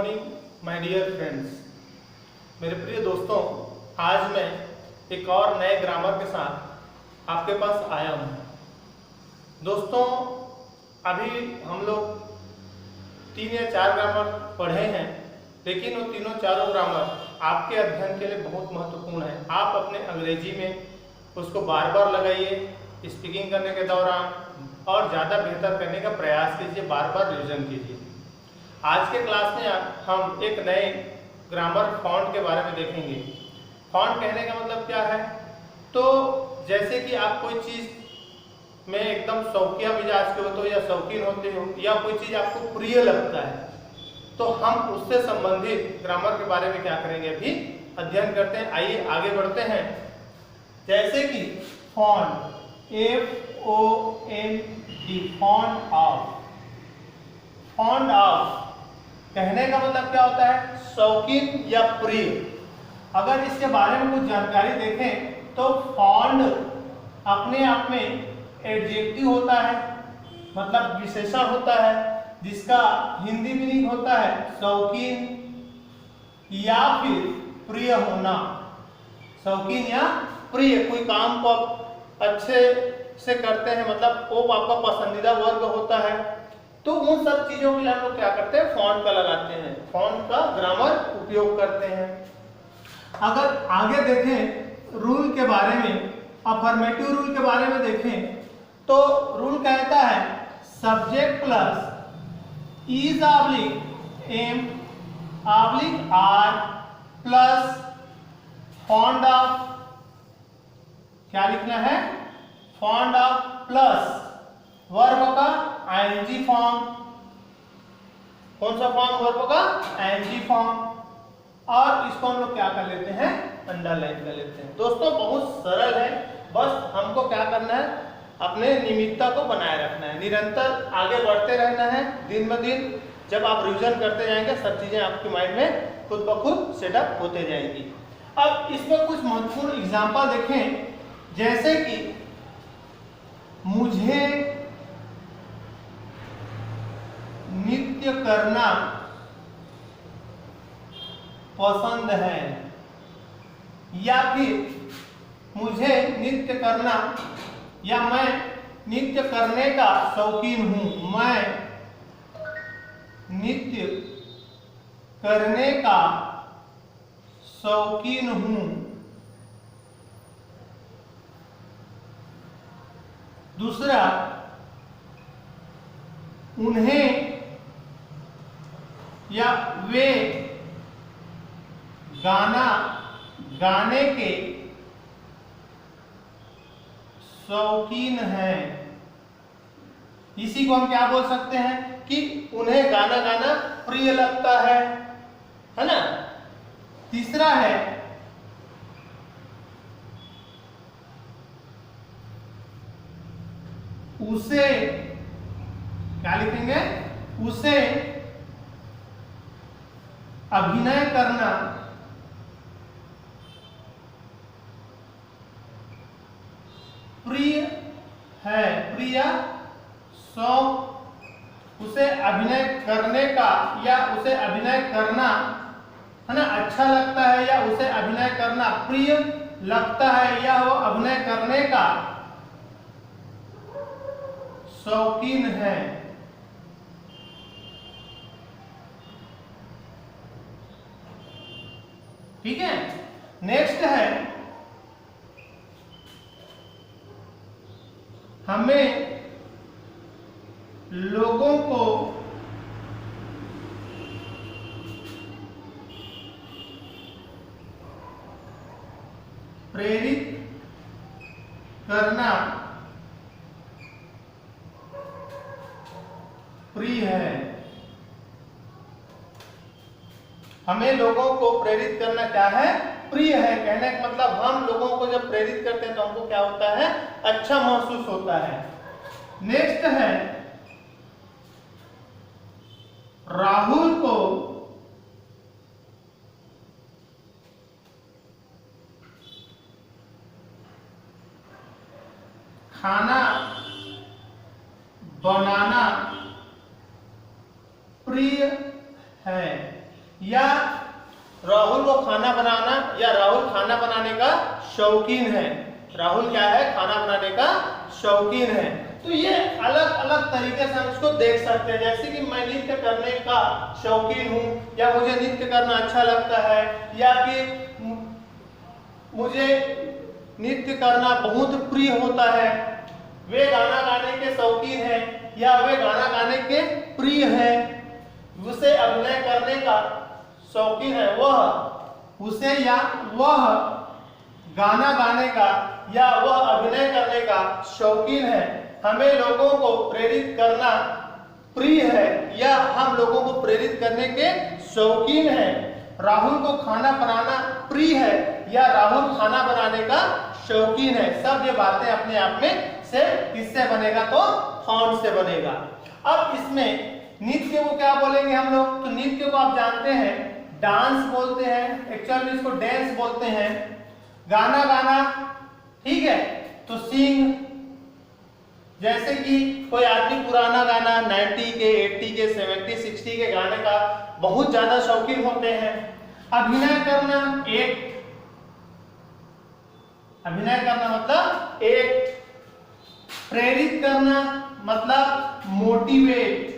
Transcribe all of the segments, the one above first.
Morning my dear friends. मेरे प्रिय दोस्तों, आज मैं एक और नए ग्रामर के साथ आपके पास आया हूँ। दोस्तों, अभी हम लोग 3 या 4 ग्रामर पढ़े हैं, लेकिन वो तीनों चारों ग्रामर आपके अध्ययन के लिए बहुत महत्वपूर्ण है। आप अपने अंग्रेजी में उसको बार बार लगाइए स्पीकिंग करने के दौरान और ज़्यादा बेहतर करने का प्रयास कीजिए, बार बार रिवीजन कीजिए। आज के क्लास में हम एक नए ग्रामर फॉन्ट के बारे में देखेंगे। फॉन्ट कहने का मतलब क्या है? तो जैसे कि आप कोई चीज़ में एकदम शौकिया मिजाज के होते हो या शौकीन होते हो या कोई चीज़ आपको प्रिय लगता है, तो हम उससे संबंधित ग्रामर के बारे में क्या करेंगे, अभी अध्ययन करते हैं। आइए आगे बढ़ते हैं। जैसे कि font, FONT, font of. Font of कहने का मतलब क्या होता है? शौकीन या प्रिय। अगर इसके बारे में कुछ जानकारी देखें तो फॉन्ट अपने आप में एडजेक्टिव होता है, मतलब विशेषण होता है, जिसका हिंदी मीनिंग होता है शौकीन या फिर प्रिय होना। शौकीन या प्रिय, कोई काम को अच्छे से करते हैं, मतलब वो आपका पसंदीदा वर्ग होता है, तो उन सब चीजों के लिए हम लोग क्या करते हैं, फॉन्ट का लगाते हैं, फॉन्ट का ग्रामर उपयोग करते हैं। अगर आगे देखें रूल के बारे में, अफर्मेटिव रूल के बारे में देखें तो रूल कहता है subject plus is oblique M oblique R plus fond of, क्या लिखना है? फॉन्ट ऑफ प्लस वर्ब का आईएनजी फॉर्म। कौन सा फॉर्म? वर्ब का आईएनजी फॉर्म। और इसको हम लोग क्या कर लेते हैं, अंडरलाइन कर लेते हैं। दोस्तों, बहुत सरल है, बस हमको क्या करना है, अपने नियमितता को बनाए रखना है, निरंतर आगे बढ़ते रहना है। दिन ब दिन जब आप रिवीजन करते जाएंगे, सब चीजें आपके माइंड में खुद ब खुद सेटअप होते जाएंगी। अब इसमें कुछ महत्वपूर्ण एग्जाम्पल देखें, जैसे कि मुझे नृत्य करना पसंद है, या फिर मुझे नृत्य करना या मैं नृत्य करने का शौकीन हूं। मैं नृत्य करने का शौकीन हूं। दूसरा, उन्हें या वे गाना गाने के शौकीन हैं। इसी को हम क्या बोल सकते हैं कि उन्हें गाना गाना प्रिय लगता है ना। तीसरा है उसे, क्या लिखेंगे? उसे अभिनय करना प्रिय है, प्रिय शौक। उसे अभिनय करने का या उसे अभिनय करना, है ना, अच्छा लगता है, या उसे अभिनय करना प्रिय लगता है, या वो अभिनय करने का शौकीन है। ठीक है। नेक्स्ट है हमें लोगों को प्रेरित करना प्रिय है। हमें लोगों को प्रेरित करना क्या है? प्रिय है। कहने का मतलब हम लोगों को जब प्रेरित करते हैं तो हमको क्या होता है? अच्छा महसूस होता है। नेक्स्ट है राहुल को खाना बनाना प्रिय है। या राहुल को खाना बनाना, या राहुल खाना बनाने का शौकीन है। राहुल क्या है? खाना बनाने का शौकीन है। तो ये अलग अलग तरीके से हम इसको देख सकते हैं। जैसे कि मैं नृत्य करने का शौकीन हूँ, या मुझे नृत्य करना अच्छा लगता है, या कि मुझे नृत्य करना बहुत प्रिय होता है। वे गाना गाने के शौकीन है, या वे गाना गाने के प्रिय है। उसे अभिनय करने का शौकीन है, वह उसे या वह गाना गाने का या वह अभिनय करने का शौकीन है। हमें लोगों को प्रेरित करना प्रिय है, या हम लोगों को प्रेरित करने के शौकीन है। राहुल को खाना बनाना प्रिय है, या राहुल खाना बनाने का शौकीन है। सब ये बातें अपने आप में से किससे बनेगा? तो फाउंड से बनेगा। अब इसमें नृत्य को क्या बोलेंगे हम लोग? तो नृत्य को आप जानते हैं डांस बोलते हैं, एक्चुअल में इसको डांस बोलते हैं। गाना गाना, ठीक है, तो सिंग। जैसे कि कोई आदमी पुराना गाना 90 के, 80 के, 70, 60 के गाने का बहुत ज्यादा शौकीन होते हैं। अभिनय करना, अभिनय करना मतलब एक, प्रेरित करना मतलब मोटिवेट,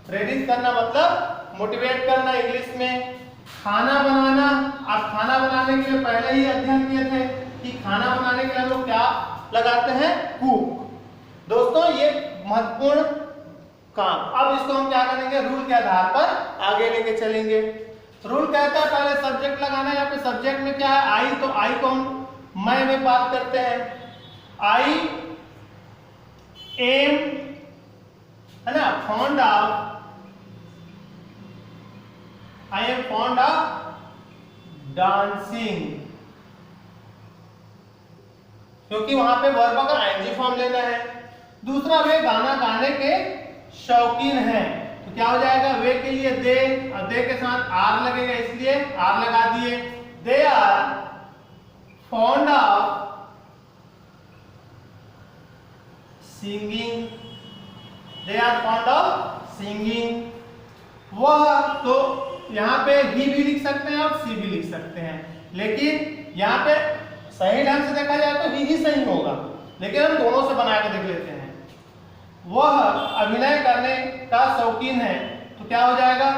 प्रेरित करना मतलब मोटिवेट करना इंग्लिश में। खाना बनाना, आप खाना बनाने के लिए पहले ही अध्ययन किए थे कि खाना बनाने के लिए हम लोग क्या लगाते हैं? कुक। दोस्तों ये महत्वपूर्ण काम। अब इसको हम क्या करेंगे? रूल के आधार पर आगे लेके चलेंगे। रूल कहता है पहले सब्जेक्ट लगाना है। यहाँ पे सब्जेक्ट में क्या है? आई। तो आई को हम मैं में बात करते हैं। आई एम, है ना, fond of, I am fond of dancing, क्योंकि वहां पे वर्ब का आईएनजी फॉर्म लेना है। दूसरा, वे गाना गाने के शौकीन हैं, तो क्या हो जाएगा? वे के लिए दे, और दे के साथ आर लगेगा, इसलिए आर लगा दिए। They are fond of singing, they are fond of singing. वह, तो यहाँ पे ही भी लिख सकते हैं और सी भी लिख सकते हैं, लेकिन यहाँ पे सही ढंग से देखा जाए तो ही सही होगा, लेकिन हम दोनों से बना के देख लेते हैं। वह अभिनय करने का शौकीन है, तो क्या हो जाएगा?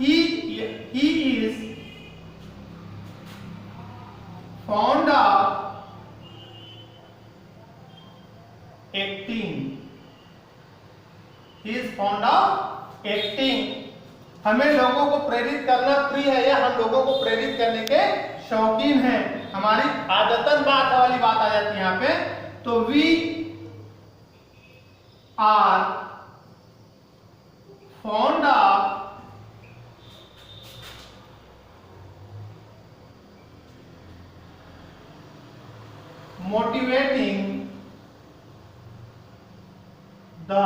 He is fond of acting, he is fond of acting. हमें लोगों को प्रेरित करना प्रिय है, या हम लोगों को प्रेरित करने के शौकीन हैं। हमारी आदतन बात वाली बात आ जाती है यहाँ पे। तो we are fond of motivating the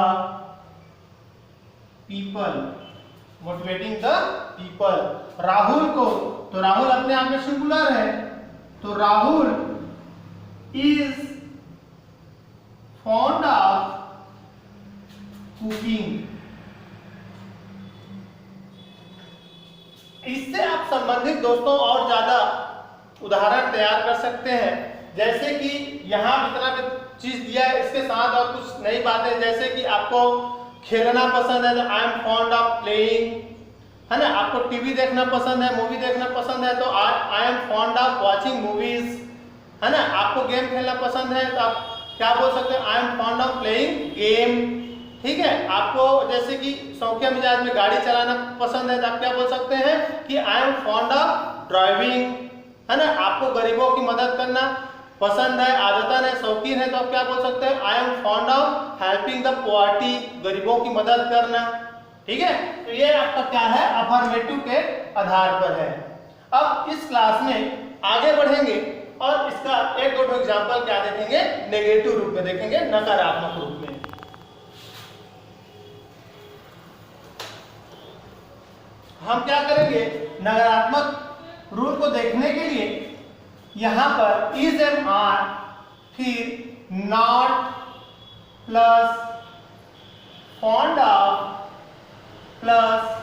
people, motivating the people. Rahul को, तो राहुल अपने आप में सिंगुलर है, तो Rahul is fond of cooking. इससे आप संबंधित दोस्तों और ज्यादा उदाहरण तैयार कर सकते हैं। जैसे कि यहाँ इतना चीज दिया है, इसके साथ और कुछ नई बातें, जैसे कि आपको खेलना पसंद है तो I am fond of playing, है ना। आपको टीवी देखना पसंद है, मूवी देखना पसंद है, तो I am fond of watching movies, है ना। आपको गेम खेलना पसंद है तो आप क्या बोल सकते हैं? I am fond of playing game, ठीक है। आपको जैसे कि शौकिया मिजाज में गाड़ी चलाना पसंद है तो आप क्या बोल सकते हैं कि I am fond of driving, है ना। आपको गरीबों की मदद करना पसंद है, आदतन है, शौकीन है, तो आप क्या बोल सकते हैं? I am fond of helping the poverty, गरीबों की मदद करना, ठीक है। तो ये आपका क्या है? अफर्मेटिव के आधार पर है। अब इस क्लास में आगे बढ़ेंगे और इसका एक दो एग्जांपल क्या देखेंगे? नेगेटिव रूप में देखेंगे, नकारात्मक रूप में। हम क्या करेंगे? नकारात्मक रूप को देखने के लिए यहां पर इज एम आर, फिर not plus fond of plus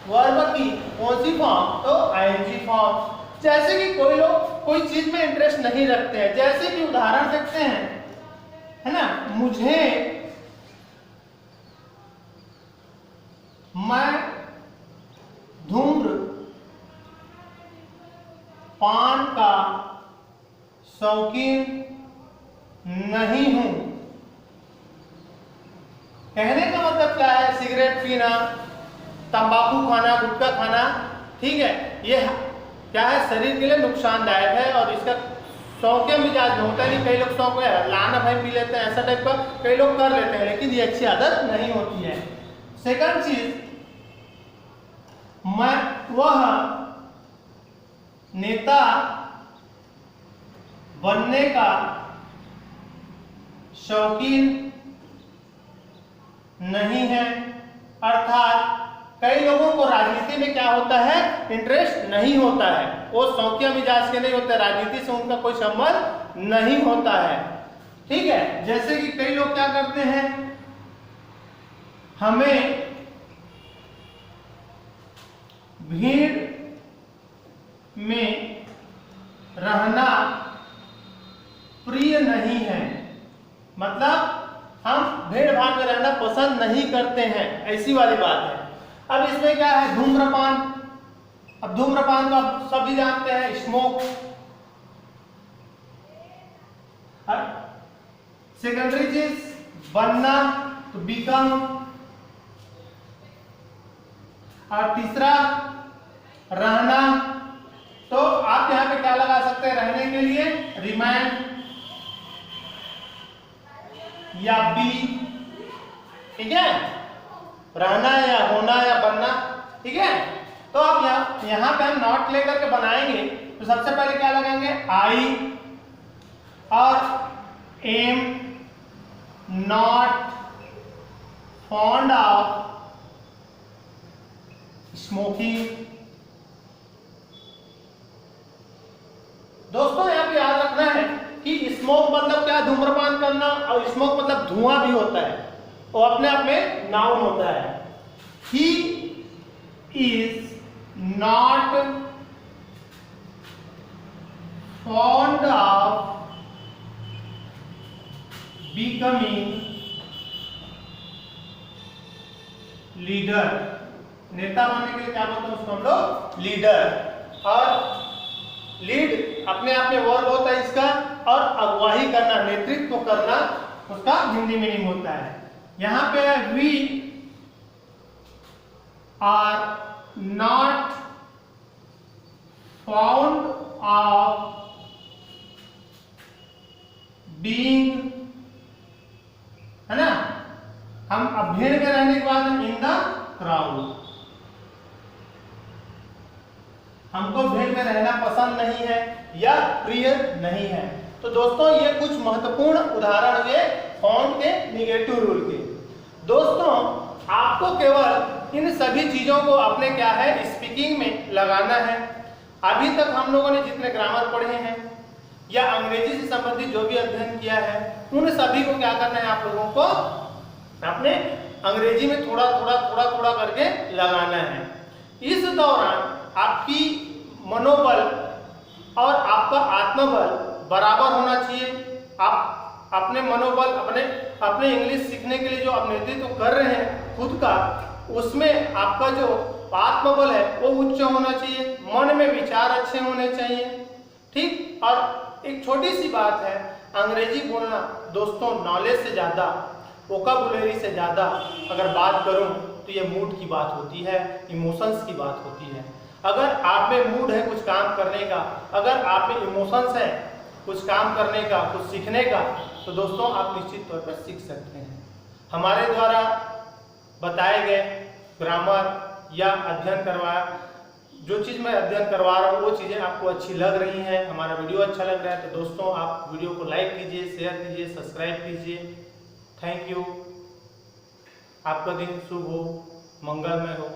verb की कौन सी फॉर्म, तो आईएनजी फॉर्म। जैसे कि कोई लोग कोई चीज में इंटरेस्ट नहीं रखते हैं, जैसे कि उदाहरण देखते हैं, है ना, मुझे, मैं धूम्र पान का शौकीन नहीं हूं। कहने का मतलब क्या है, सिगरेट पीना, तंबाकू खाना, गुटखा खाना, ठीक है, ये क्या है, शरीर के लिए नुकसानदायक है और इसका शौकिया मिजाज में होता है। नहीं, कई लोग शौक है लाना भाई पी लेते हैं, ऐसा टाइप का कई लोग कर लेते हैं, लेकिन ये अच्छी आदत नहीं होती है। सेकंड चीज, मैं वह नेता बनने का शौकीन नहीं है। अर्थात कई लोगों को राजनीति में क्या होता है, इंटरेस्ट नहीं होता है, वो शौकिया मिजाज के नहीं होते, राजनीति से उनका कोई संबंध नहीं होता है, ठीक है। जैसे कि कई लोग क्या करते हैं, हमें भीड़ में रहना प्रिय नहीं है, मतलब हम भीड़ भाड़ में रहना पसंद नहीं करते हैं, ऐसी वाली बात है। अब इसमें क्या है, धूम्रपान। अब धूम्रपान को आप सभी जानते हैं, स्मोक। सेकेंडरी चीज बनना, तो बिकम। और तीसरा रहना, तो आप यहां पे क्या लगा सकते हैं, रहने के लिए रिमाइंड या बी, ठीक है, रहना या होना या बनना, ठीक है। तो आप यहां पे हम नॉट लेकर के बनाएंगे, तो सबसे पहले क्या लगाएंगे, आई और am not fond of smoking. दोस्तों यहाँ पे याद रखना है कि स्मोक मतलब क्या, धूम्रपान करना, और स्मोक मतलब धुआं भी होता है, वो अपने आप में नाउन होता है। He is not fond of becoming leader. नेता बनने के लिए क्या बोलते हैं उसको हम लोग, लीडर। और लीड अपने आप में वर्ब होता है इसका, और अगुवाही करना, नेतृत्व करना, उसका हिंदी मीनिंग होता है। यहां पे we are not found of being, है ना, हम अब भीड़ में रहने के बाद इन द क्राउड, हमको भीड़ में रहना पसंद नहीं है या प्रिय नहीं है। तो दोस्तों ये कुछ महत्वपूर्ण उदाहरण हुए फाउंड के निगेटिव रूल के। दोस्तों आपको केवल इन सभी चीजों को अपने क्या है, स्पीकिंग में लगाना है। अभी तक हम लोगों ने जितने ग्रामर पढ़े हैं या अंग्रेजी से संबंधित जो भी अध्ययन किया है, उन सभी को क्या करना है, आप लोगों को अपने अंग्रेजी में थोड़ा थोड़ा करके लगाना है। इस दौरान आपकी मनोबल और आपका आत्मबल बराबर होना चाहिए। आप अपने मनोबल, अपने इंग्लिश सीखने के लिए जो आप नेतृत्व कर रहे हैं खुद का, उसमें आपका जो आत्मबल है वो उच्च होना चाहिए, मन में विचार अच्छे होने चाहिए, ठीक। और एक छोटी सी बात है, अंग्रेजी बोलना दोस्तों नॉलेज से ज्यादा, वोकैबुलरी से ज्यादा अगर बात करूं तो ये मूड की बात होती है, इमोशंस की बात होती है। अगर आप में मूड है कुछ काम करने का, अगर आप में इमोशंस है कुछ काम करने का, कुछ सीखने का, तो दोस्तों आप निश्चित तौर पर सीख सकते हैं। हमारे द्वारा बताए गए ग्रामर या अध्ययन करवाया, जो चीज़ मैं अध्ययन करवा रहा हूँ वो चीज़ें आपको अच्छी लग रही हैं, हमारा वीडियो अच्छा लग रहा है, तो दोस्तों आप वीडियो को लाइक कीजिए, शेयर कीजिए, सब्सक्राइब कीजिए। Thank you. आपका दिन शुभ हो, मंगलमय हो।